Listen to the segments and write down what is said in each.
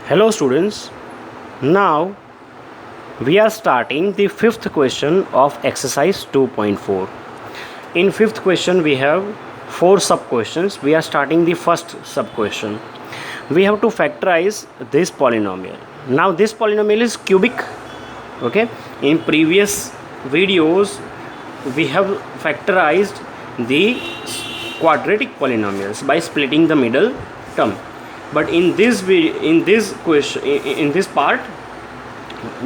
Hello students, now we are starting the fifth question of exercise 2.4. In fifth question we have four sub questions. We are starting the first sub question. We have to factorize this polynomial. Now this polynomial is cubic. Okay, in previous videos we have factorized the quadratic polynomials by splitting the middle term, but in this part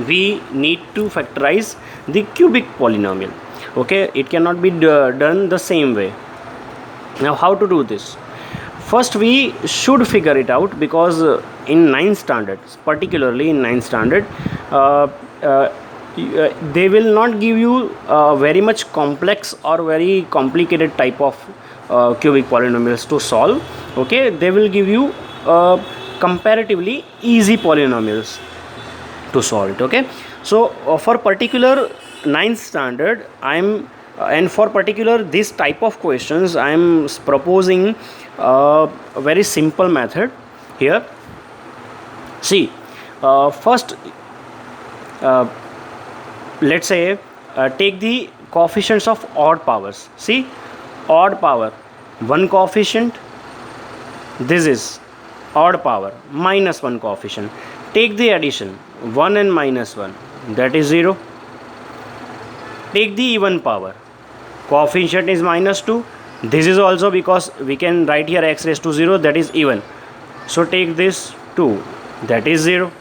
we need to factorize the cubic polynomial. Okay, it cannot be done the same way. Now how to do this? First we should figure it out, because in 9th standard, particularly in 9th standard, they will not give you very much complex or very complicated type of cubic polynomials to solve. Okay, they will give you comparatively easy polynomials to solve it. Okay, so for particular 9th standard and for particular this type of questions I am proposing a very simple method here. See, first let's say take the coefficients of odd powers. See, odd power, one coefficient, this is odd power, minus one coefficient. Take the addition, 1 and minus 1, that is 0. Take the even power, coefficient is minus 2. This is also because we can write here x raised to 0, that is even. So take this 2, that is 0.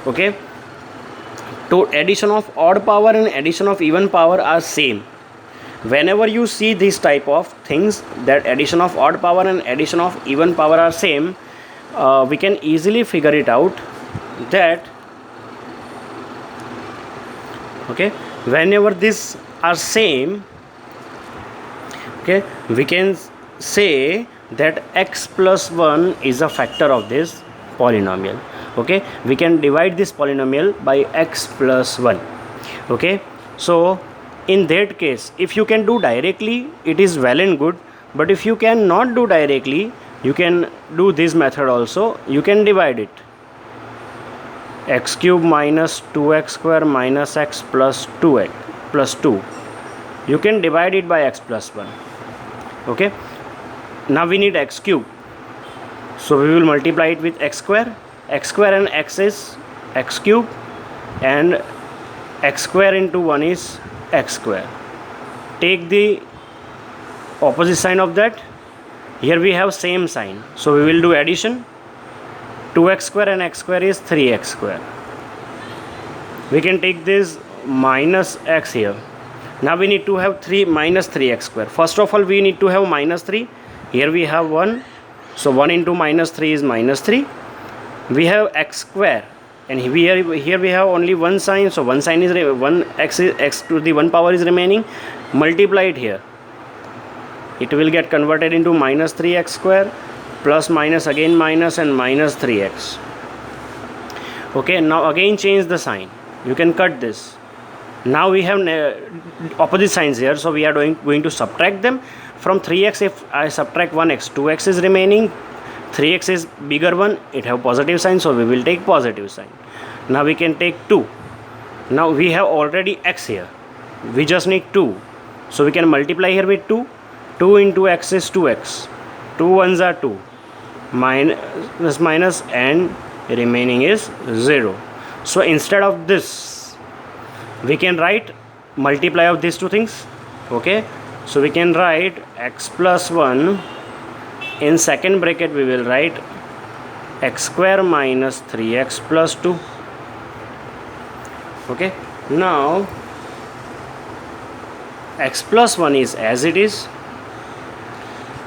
Okay, so addition of odd power and addition of even power are same. Whenever you see this type of things, that addition of odd power and addition of even power are same, we can easily figure it out that, okay, whenever these are same, okay, we can say that x plus 1 is a factor of this polynomial. Okay, we can divide this polynomial by x plus 1. Okay, so in that case, if you can do directly, it is well and good, but if you cannot do directly, you can do this method also. You can divide it, x cube minus 2x square minus x plus 2x plus 2. You can divide it by x plus 1. Okay, now we need x cube, so we will multiply it with x square. X square and x is x cube, and x square into 1 is x square. Take the opposite sign of that. Here we have same sign, so we will do addition. 2x square and x square is 3x square. We can take this minus x here. Now we need to have 3 minus 3x square. First of all, we need to have minus 3. Here we have 1, so 1 into minus 3 is minus 3. We have x square, and here we have only one sign, so one sign is x to the 1 power is remaining. Multiply it here, it will get converted into minus 3x square plus minus again minus and minus 3x. Okay, now again change the sign. You can cut this. Now we have opposite signs here, so we are going to subtract them. From 3x, if I subtract 1x, 2x is remaining. 3x is bigger one, it have positive sign, so we will take positive sign. Now we can take 2. Now we have already x here, we just need 2, so we can multiply here with 2. 2 into x is 2x, 2 ones are 2, minus minus, and remaining is 0. So instead of this, we can write multiply of these two things. Okay, so we can write x plus 1, in second bracket we will write x square minus 3x plus 2. Okay, now x plus 1 is as it is.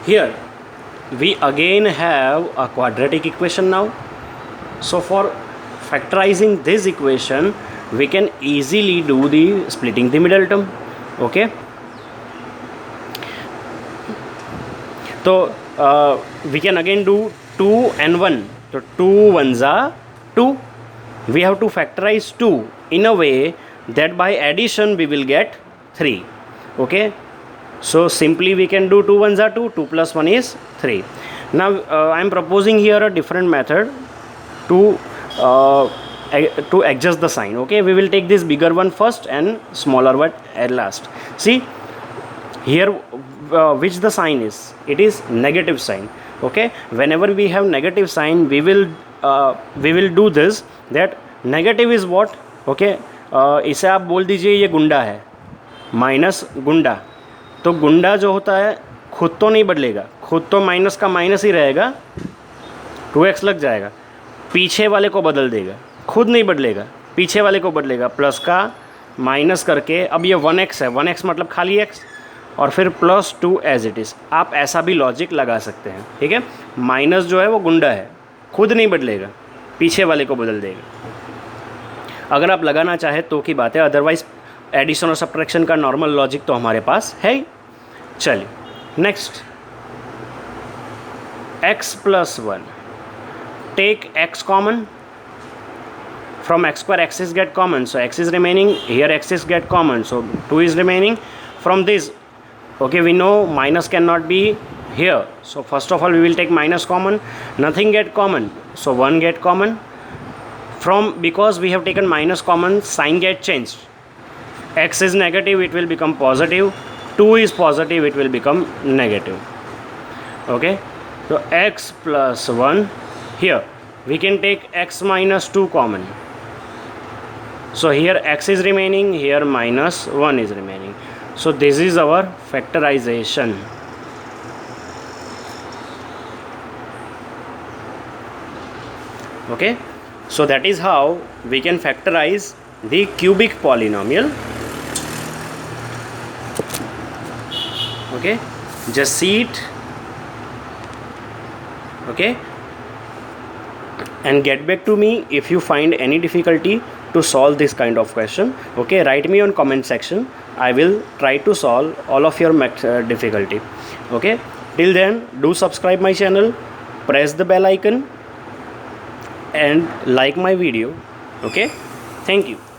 Here we again have a quadratic equation now, so for factorizing this equation we can easily do the splitting the middle term. Okay, so we can again do 2 and 1. So 2 ones are 2. We have to factorize 2 in a way that by addition we will get 3. Okay, so simply we can do 2 ones are 2, 2 plus 1 is 3. Now I am proposing here a different method to to adjust the sign. Okay, we will take this bigger one first and smaller one at last. See here, which the sign is, it is negative sign. Okay, whenever we have negative sign, we will do this, that negative is what. Okay, इसे आप बोल दीजिए ये गुंडा है, minus गुंडा. तो गुंडा जो होता है खुद तो नहीं बदलेगा, खुद तो माइनस का माइनस ही रहेगा, 2x लग जाएगा, पीछे वाले को बदल देगा, खुद नहीं बदलेगा, पीछे वाले को बदलेगा, प्लस का माइनस करके. अब ये 1x है, 1x मतलब खाली x, और फिर +2 एज इट इज़. आप ऐसा भी लॉजिक लगा सकते हैं. ठीक है, माइनस जो है वो गुंडा है, खुद नहीं बदलेगा, पीछे वाले को बदल देगा. अगर आप लगाना चाहे तो की बात है, अदरवाइज एडिशन और सब्ट्रैक्शन का नॉर्मल लॉजिक तो हमारे पास है ही. चलिए next, x + 1. Take x common. From x square, x is get common, so x is remaining. Here x is get common, so 2 is remaining. From this, okay, we know minus cannot be here, so first of all we will take minus common. Nothing get common, so 1 get common. From, because we have taken minus common, sign get changed. X is negative, it will become positive. 2 is positive, it will become negative. Okay, so x + 1. Here we can take x - 2 common. So here x is remaining, here -1 is remaining. So this is our factorization. Okay, so that is how we can factorize the cubic polynomial. Okay, just see it. Okay, and get back to me if you find any difficulty to solve this kind of question. Okay, write me on comment section. I will try to solve all of your difficulty. Okay, till then do subscribe my channel, press the bell icon and like my video. Okay, thank you.